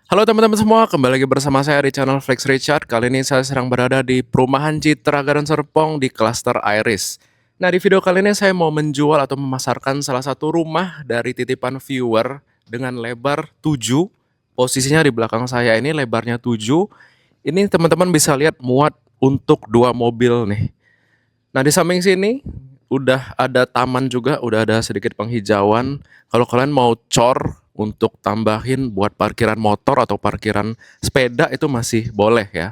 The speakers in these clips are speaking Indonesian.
Halo teman-teman semua, kembali lagi bersama saya di channel Flex Richard. Kali ini saya sedang berada di perumahan Citra Garden Serpong di klaster Iris. Nah, di video kali ini saya mau menjual atau memasarkan salah satu rumah dari titipan viewer dengan lebar 7. Posisinya di belakang saya ini lebarnya 7. Ini teman-teman bisa lihat muat untuk 2 mobil nih. Nah, di samping sini udah ada taman juga, udah ada sedikit penghijauan. Kalau kalian mau cor untuk tambahin buat parkiran motor atau parkiran sepeda itu masih boleh ya.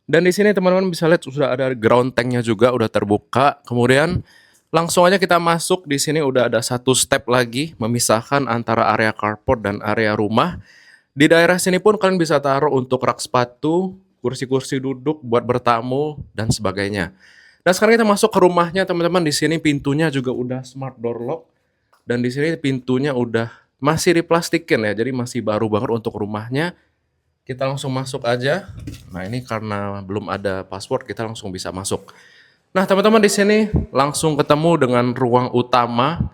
Dan di sini teman-teman bisa lihat sudah ada ground tanknya juga udah terbuka. Kemudian langsung aja kita masuk, di sini udah ada satu step lagi memisahkan antara area carport dan area rumah. Di daerah sini pun kalian bisa taruh untuk rak sepatu, kursi-kursi duduk buat bertamu dan sebagainya. Dan sekarang kita masuk ke rumahnya teman-teman. Di sini pintunya juga udah smart door lock dan di sini pintunya udah masih diplastikin ya. Jadi masih baru banget untuk rumahnya. Kita langsung masuk aja. Nah, ini karena belum ada password kita langsung bisa masuk. Nah, teman-teman di sini langsung ketemu dengan ruang utama.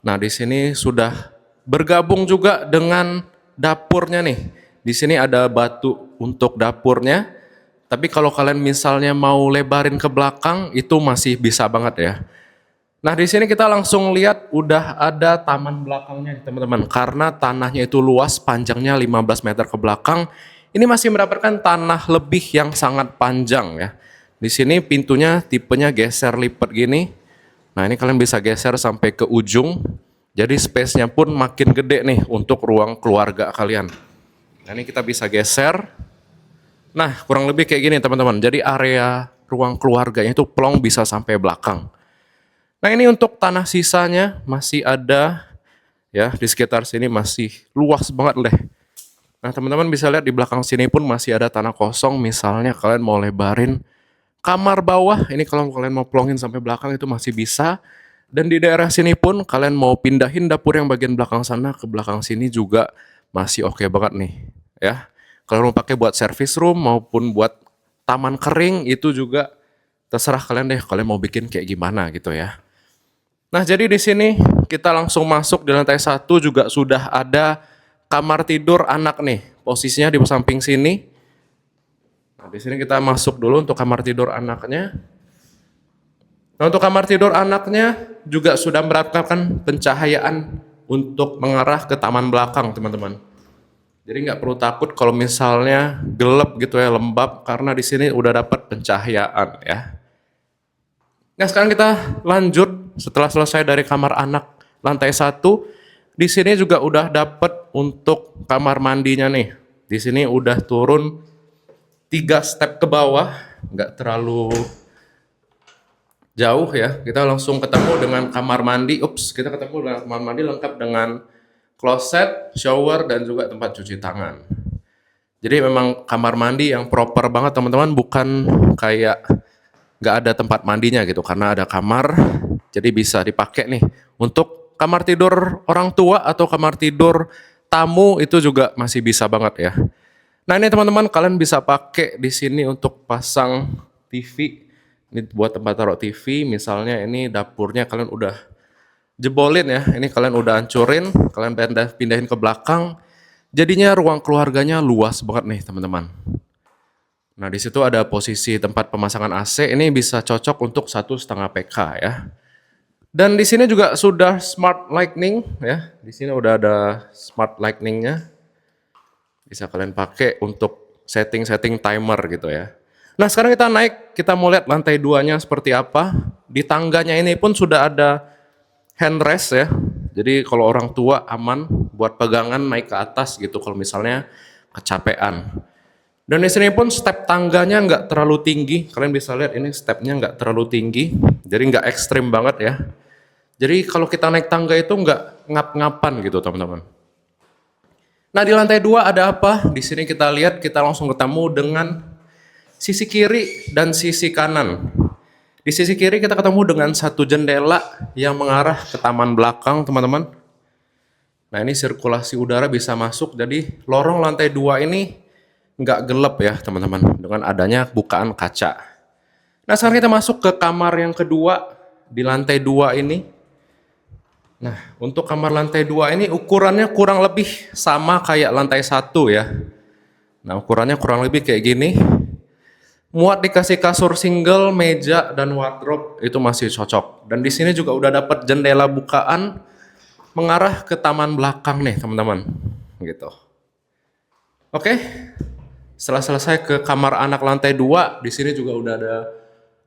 Nah, di sini sudah bergabung juga dengan dapurnya nih. Di sini ada batu untuk dapurnya. Tapi kalau kalian misalnya mau lebarin ke belakang itu masih bisa banget ya. Nah, di sini kita langsung lihat udah ada taman belakangnya teman-teman. Karena tanahnya itu luas, panjangnya 15 meter ke belakang. Ini masih mendapatkan tanah lebih yang sangat panjang ya. Di sini pintunya tipenya geser lipat gini. Nah, ini kalian bisa geser sampai ke ujung. Jadi space-nya pun makin gede nih untuk ruang keluarga kalian. Nah, ini kita bisa geser. Nah, kurang lebih kayak gini teman-teman. Jadi area ruang keluarganya itu plong bisa sampai belakang. Nah, ini untuk tanah sisanya masih ada ya, di sekitar sini masih luas banget deh. Nah, teman-teman bisa lihat di belakang sini pun masih ada tanah kosong. Misalnya kalian mau lebarin kamar bawah, ini kalau kalian mau plongin sampai belakang itu masih bisa. Dan di daerah sini pun kalian mau pindahin dapur yang bagian belakang sana ke belakang sini juga masih oke banget nih ya. Kalau mau pakai buat service room maupun buat taman kering itu juga terserah kalian deh, kalian mau bikin kayak gimana gitu ya. Nah, jadi di sini kita langsung masuk di lantai 1 juga sudah ada kamar tidur anak nih. Posisinya di samping sini. Nah, di sini kita masuk dulu untuk kamar tidur anaknya. Nah, untuk kamar tidur anaknya juga sudah menerapkan pencahayaan untuk mengarah ke taman belakang, teman-teman. Jadi nggak perlu takut kalau misalnya gelap gitu ya, lembab, karena di sini udah dapat pencahayaan ya. Nah, sekarang kita lanjut setelah selesai dari kamar anak lantai 1. Di sini juga udah dapat untuk kamar mandinya nih. Di sini udah turun 3 step ke bawah, nggak terlalu jauh ya. Kita langsung ketemu dengan kamar mandi. Kita ketemu dengan kamar mandi lengkap dengan kloset, shower, dan juga tempat cuci tangan. Jadi memang kamar mandi yang proper banget teman-teman, bukan kayak nggak ada tempat mandinya gitu, karena ada kamar, jadi bisa dipakai nih untuk kamar tidur orang tua atau kamar tidur tamu itu juga masih bisa banget ya. Nah, ini teman-teman kalian bisa pakai di sini untuk pasang TV. Ini buat tempat taruh TV, misalnya ini dapurnya kalian udah jebolin ya, ini kalian udah hancurin, kalian pindahin ke belakang, jadinya ruang keluarganya luas banget nih teman-teman. Nah, di situ ada posisi tempat pemasangan AC, ini bisa cocok untuk 1,5 PK ya. Dan di sini juga sudah smart lighting ya. Di sini udah ada smart lightingnya. Bisa kalian pakai untuk setting-setting timer gitu ya. Nah, sekarang kita naik, kita mau lihat lantai 2-nya seperti apa. Di tangganya ini pun sudah ada handrest ya. Jadi kalau orang tua aman buat pegangan naik ke atas gitu kalau misalnya kecapean. Dan di sini pun step tangganya nggak terlalu tinggi. Kalian bisa lihat ini stepnya nggak terlalu tinggi. Jadi nggak ekstrim banget ya. Jadi kalau kita naik tangga itu nggak ngap-ngapan gitu teman-teman. Nah, di lantai 2 ada apa? Di sini kita lihat, kita langsung ketemu dengan sisi kiri dan sisi kanan. Di sisi kiri kita ketemu dengan satu jendela yang mengarah ke taman belakang teman-teman. Nah, ini sirkulasi udara bisa masuk, jadi lorong lantai 2 ini nggak gelap ya teman-teman dengan adanya bukaan kaca. Nah, sekarang kita masuk ke kamar yang kedua di lantai 2 ini. Nah, untuk kamar lantai 2 ini ukurannya kurang lebih sama kayak lantai 1 ya. Nah, ukurannya kurang lebih kayak gini. Muat dikasih kasur single, meja, dan wardrobe itu masih cocok. Dan di sini juga udah dapat jendela bukaan mengarah ke taman belakang nih, teman-teman. Gitu. Oke. Setelah selesai ke kamar anak lantai 2, di sini juga udah ada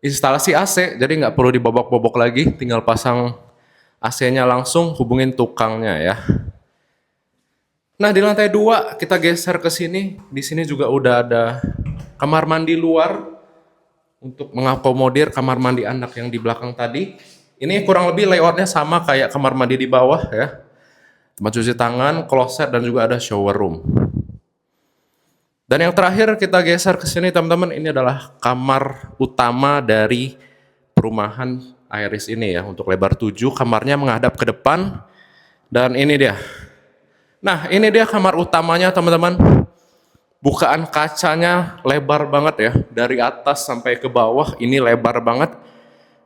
instalasi AC, jadi nggak perlu dibobok-bobok lagi, tinggal pasang AC-nya langsung, hubungin tukangnya ya. Nah, di lantai 2 kita geser ke sini. Di sini juga udah ada kamar mandi luar untuk mengakomodir kamar mandi anak yang di belakang tadi. Ini kurang lebih layoutnya sama kayak kamar mandi di bawah ya. Tempat cuci tangan, kloset, dan juga ada shower room. Dan yang terakhir kita geser ke sini teman-teman, ini adalah kamar utama dari perumahan Iris ini ya. Untuk lebar 7, kamarnya menghadap ke depan. Dan ini dia. Nah, ini dia kamar utamanya teman-teman. Bukaan kacanya lebar banget ya. Dari atas sampai ke bawah ini lebar banget.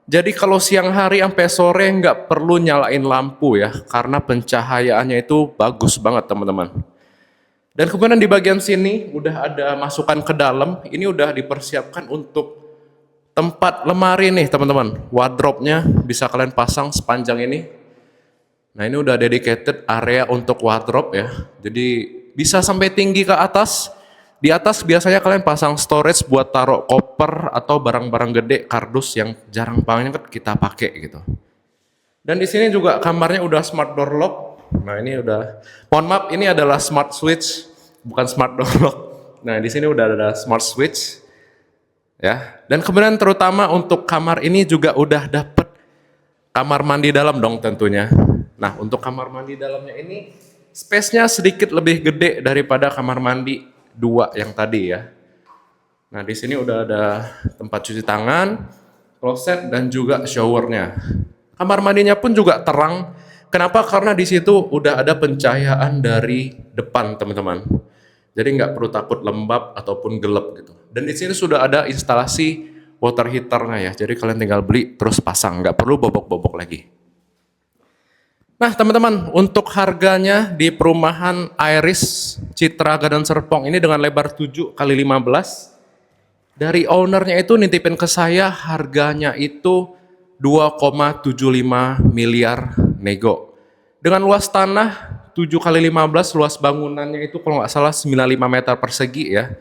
Jadi kalau siang hari sampai sore nggak perlu nyalain lampu ya. Karena pencahayaannya itu bagus banget teman-teman. Dan kemudian di bagian sini udah ada masukan ke dalam. Ini udah dipersiapkan untuk tempat lemari nih teman-teman. Wardrobe-nya bisa kalian pasang sepanjang ini. Nah, ini udah dedicated area untuk wardrobe ya. Jadi bisa sampai tinggi ke atas. Di atas biasanya kalian pasang storage buat taruh koper atau barang-barang gede, kardus yang jarang banget kita pakai gitu. Dan di sini juga kamarnya udah smart door lock. Nah, ini udah, mohon maaf, ini adalah smart switch, bukan smart door lock. Nah, di sini udah ada smart switch, ya. Dan kemudian terutama untuk kamar ini juga udah dapet kamar mandi dalam dong tentunya. Nah, untuk kamar mandi dalamnya ini space-nya sedikit lebih gede daripada kamar mandi 2 yang tadi ya. Nah, di sini udah ada tempat cuci tangan, kloset, dan juga showernya. Kamar mandinya pun juga terang. Kenapa? Karena di situ udah ada pencahayaan dari depan, teman-teman. Jadi nggak perlu takut lembab ataupun gelap gitu. Dan di sini sudah ada instalasi water heater-nya ya. Jadi kalian tinggal beli terus pasang, nggak perlu bobok-bobok lagi. Nah, teman-teman, untuk harganya di perumahan Iris Citra Garden Serpong ini dengan lebar 7 kali 15, dari ownernya itu nitipin ke saya harganya itu 2,75 miliar nego. Dengan luas tanah 7 kali 15, luas bangunannya itu kalau nggak salah 95 meter persegi ya.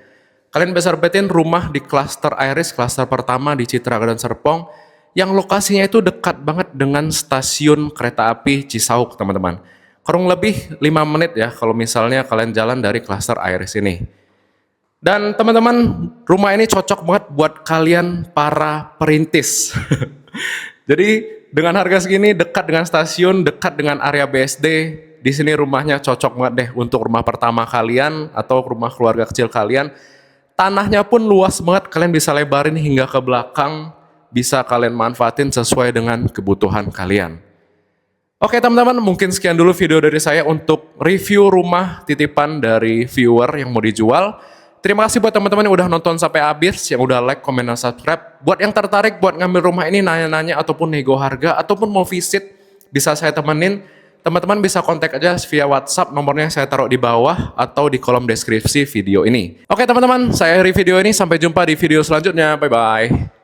Kalian bisa dapetin rumah di klaster Iris, klaster pertama di Citra Garden Serpong, yang lokasinya itu dekat banget dengan stasiun kereta api Cisauk, teman-teman. Kurang lebih 5 menit ya kalau misalnya kalian jalan dari klaster Iris ini. Dan teman-teman, rumah ini cocok banget buat kalian para perintis. Jadi dengan harga segini, dekat dengan stasiun, dekat dengan area BSD, di sini rumahnya cocok banget deh untuk rumah pertama kalian atau rumah keluarga kecil kalian. Tanahnya pun luas banget, kalian bisa lebarin hingga ke belakang, bisa kalian manfaatin sesuai dengan kebutuhan kalian. Oke teman-teman, mungkin sekian dulu video dari saya untuk review rumah titipan dari viewer yang mau dijual. Terima kasih buat teman-teman yang udah nonton sampai habis, yang udah like, komen, dan subscribe. Buat yang tertarik buat ngambil rumah ini, nanya-nanya ataupun nego harga, ataupun mau visit, bisa saya temenin. Teman-teman bisa kontak aja via WhatsApp, nomornya saya taruh di bawah atau di kolom deskripsi video ini. Oke teman-teman, saya akhiri video ini, sampai jumpa di video selanjutnya, bye-bye.